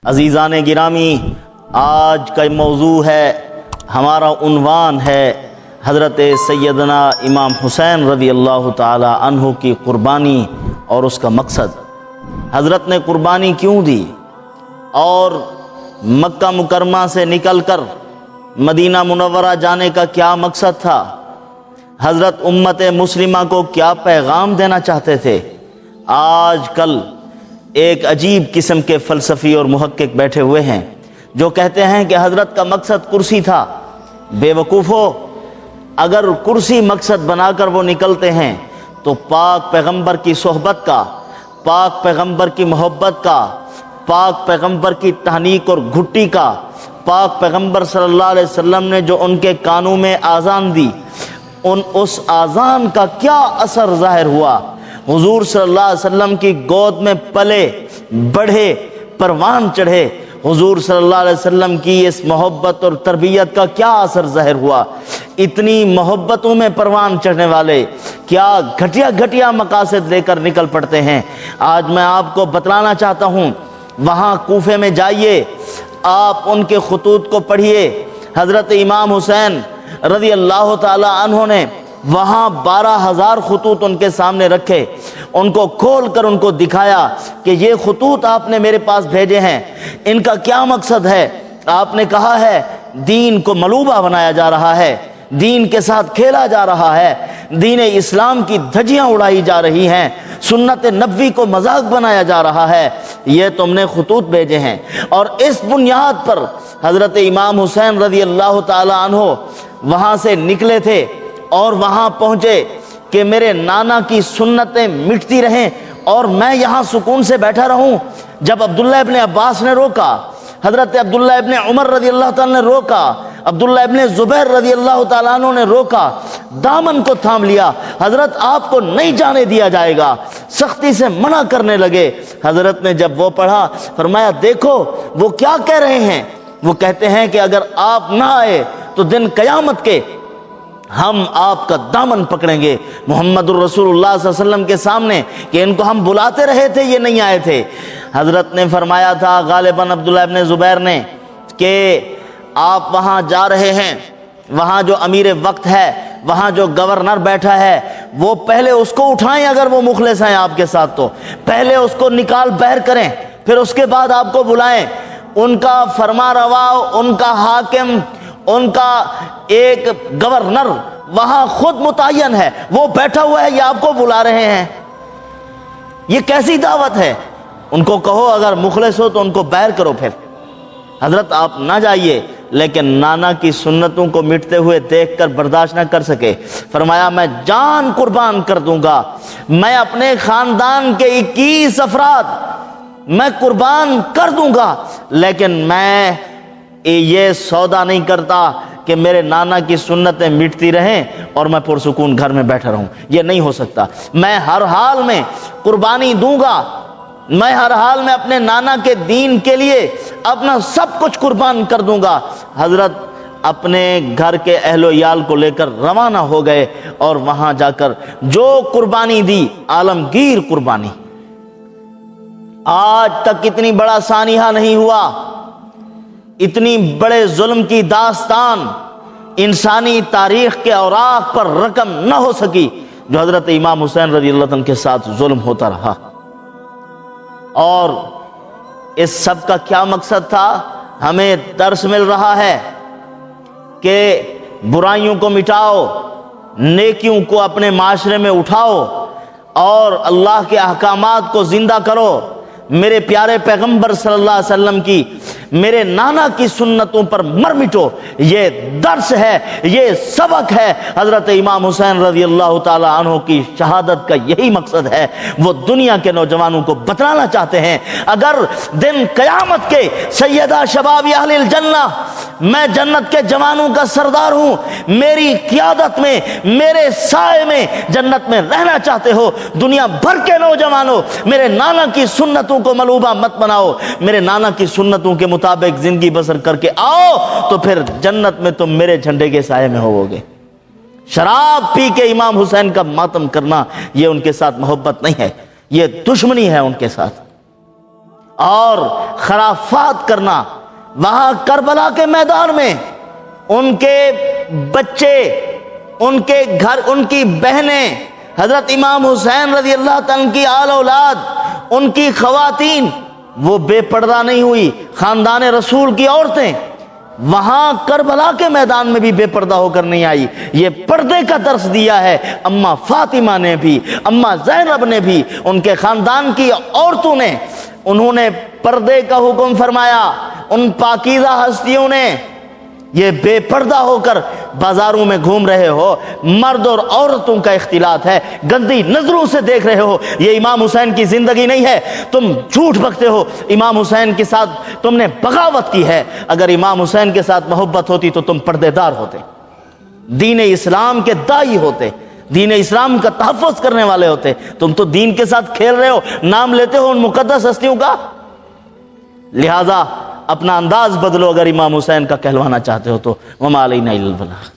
عزیزان گرامی، آج کا موضوع ہے، ہمارا عنوان ہے حضرت سیدنا امام حسین رضی اللہ تعالی عنہ کی قربانی اور اس کا مقصد۔ حضرت نے قربانی کیوں دی اور مکہ مکرمہ سے نکل کر مدینہ منورہ جانے کا کیا مقصد تھا؟ حضرت امت مسلمہ کو کیا پیغام دینا چاہتے تھے؟ آج کل ایک عجیب قسم کے فلسفی اور محقق بیٹھے ہوئے ہیں جو کہتے ہیں کہ حضرت کا مقصد کرسی تھا۔ بے وقوفو، اگر کرسی مقصد بنا کر وہ نکلتے ہیں تو پاک پیغمبر کی صحبت کا، پاک پیغمبر کی محبت کا، پاک پیغمبر کی تحنیک اور گھٹی کا، پاک پیغمبر صلی اللہ علیہ وسلم نے جو ان کے کانوں میں آذان دی، اس آذان کا کیا اثر ظاہر ہوا؟ حضور صلی اللہ علیہ وسلم کی گود میں پلے بڑھے، پروان چڑھے، حضور صلی اللہ علیہ وسلم کی اس محبت اور تربیت کا کیا اثر ظاہر ہوا؟ اتنی محبتوں میں پروان چڑھنے والے کیا گھٹیا گھٹیا مقاصد لے کر نکل پڑتے ہیں۔ آج میں آپ کو بتلانا چاہتا ہوں، وہاں کوفے میں جائیے، آپ ان کے خطوط کو پڑھیے۔ حضرت امام حسین رضی اللہ تعالی عنہ نے وہاں 12,000 خطوط ان کے سامنے رکھے، ان کو کھول کر ان کو دکھایا کہ یہ خطوط آپ نے میرے پاس بھیجے ہیں، ان کا کیا مقصد ہے؟ آپ نے کہا ہے دین کو ملوبہ بنایا جا رہا ہے، دین کے ساتھ کھیلا جا رہا ہے، دین اسلام کی دھجیاں اڑائی جا رہی ہیں، سنت نبوی کو مذاق بنایا جا رہا ہے، یہ تم نے خطوط بھیجے ہیں۔ اور اس بنیاد پر حضرت امام حسین رضی اللہ تعالی عنہ وہاں سے نکلے تھے اور وہاں پہنچے کہ میرے نانا کی سنتیں مٹتی رہیں اور میں یہاں سکون سے بیٹھا رہوں۔ جب عبداللہ ابن عباس نے روکا، حضرت عبداللہ ابن عمر رضی اللہ تعالیٰ نے روکا، عبداللہ ابن زبیر رضی اللہ تعالیٰ عنہ نے روکا، دامن کو تھام لیا، حضرت آپ کو نہیں جانے دیا جائے گا، سختی سے منع کرنے لگے۔ حضرت نے جب وہ پڑھا، فرمایا دیکھو وہ کیا کہہ رہے ہیں، وہ کہتے ہیں کہ اگر آپ نہ آئے تو دن قیامت کے ہم آپ کا دامن پکڑیں گے محمد الرسول اللہ صلی اللہ علیہ وسلم کے سامنے کہ ان کو ہم بلاتے رہے تھے، یہ نہیں آئے تھے۔ حضرت نے فرمایا تھا غالباً عبداللہ ابن زبیر نے کہ آپ وہاں جا رہے ہیں، وہاں جو امیر وقت ہے، وہاں جو گورنر بیٹھا ہے، وہ پہلے اس کو اٹھائیں، اگر وہ مخلص ہیں آپ کے ساتھ تو پہلے اس کو نکال بہر کریں، پھر اس کے بعد آپ کو بلائیں۔ ان کا فرما روا، ان کا حاکم، ان کا ایک گورنر وہاں خود متعین ہے، وہ بیٹھا ہوا ہے، یہ آپ کو بلا رہے ہیں، یہ کیسی دعوت ہے؟ ان کو کہو اگر مخلص ہو تو ان کو بیر کرو۔ پھر حضرت آپ نہ جائیے، لیکن نانا کی سنتوں کو مٹتے ہوئے دیکھ کر برداشت نہ کر سکے، فرمایا میں جان قربان کر دوں گا، میں اپنے خاندان کے 21 افراد میں قربان کر دوں گا، لیکن میں یہ سودا نہیں کرتا کہ میرے نانا کی سنتیں مٹتی رہیں اور میں پرسکون گھر میں بیٹھا رہوں، یہ نہیں ہو سکتا۔ میں ہر حال میں قربانی دوں گا، میں ہر حال میں اپنے نانا کے دین کے لیے اپنا سب کچھ قربان کر دوں گا۔ حضرت اپنے گھر کے اہل و عیال کو لے کر روانہ ہو گئے اور وہاں جا کر جو قربانی دی، عالمگیر قربانی، آج تک اتنی بڑا سانحہ نہیں ہوا، اتنی بڑے ظلم کی داستان انسانی تاریخ کے اوراق پر رقم نہ ہو سکی جو حضرت امام حسین رضی اللہ عنہ کے ساتھ ظلم ہوتا رہا۔ اور اس سب کا کیا مقصد تھا؟ ہمیں درس مل رہا ہے کہ برائیوں کو مٹاؤ، نیکیوں کو اپنے معاشرے میں اٹھاؤ اور اللہ کے احکامات کو زندہ کرو۔ میرے پیارے پیغمبر صلی اللہ علیہ وسلم کی، میرے نانا کی سنتوں پر مر مٹو، یہ درس ہے، یہ سبق ہے۔ حضرت امام حسین رضی اللہ تعالی عنہ کی شہادت کا یہی مقصد ہے، وہ دنیا کے نوجوانوں کو بتلانا چاہتے ہیں اگر دن قیامت کے سیدہ شباب اہل الجنہ، میں جنت کے جوانوں کا سردار ہوں، میری قیادت میں، میرے سائے میں جنت میں رہنا چاہتے ہو، دنیا بھر کے نوجوانوں میرے نانا کی سنتوں کو ملوبہ مت بناؤ، میرے نانا کی سنتوں کے مطابق زندگی بسر کر کے آؤ، تو پھر جنت میں تم میرے جھنڈے کے سائے میں ہووگے۔ شراب پی کے امام حسین کا ماتم کرنا یہ ان کے ساتھ محبت نہیں ہے، یہ دشمنی ہے ان کے ساتھ۔ اور خرافات کرنا. وہاں کربلا کے میدان میں ان کے بچے، ان کے گھر، ان کی بہنیں، حضرت امام حسین رضی اللہ تعالیٰ کی آل اولاد، ان کی خواتین، وہ بے پردہ نہیں ہوئی. خاندان رسول کی عورتیں وہاں کربلا کے میدان میں بھی بے پردہ ہو کر نہیں آئی. یہ پردے کا درس دیا ہے اماں فاطمہ نے بھی، اماں زینب نے بھی، ان کے خاندان کی عورتوں نے. انہوں نے پردے کا حکم فرمایا. ان پاکیزہ ہستیوں نے. یہ بے پردہ ہو کر بازاروں میں گھوم رہے ہو، مرد اور عورتوں کا اختلاط ہے، گندی نظروں سے دیکھ رہے ہو، یہ امام حسین کی زندگی نہیں ہے. تم جھوٹ بکتے ہو. امام حسین کے ساتھ تم نے بغاوت کی ہے. اگر امام حسین کے ساتھ محبت ہوتی تو تم پردے دار ہوتے، دین اسلام کے داعی ہوتے، دین اسلام کا تحفظ کرنے والے ہوتے. تم تو دین کے ساتھ کھیل رہے ہو، نام لیتے ہو ان مقدس ہستیوں کا. لہذا اپنا انداز بدلو اگر امام حسین کا کہلوانا چاہتے ہو تو. وما علینا الا البلاغ.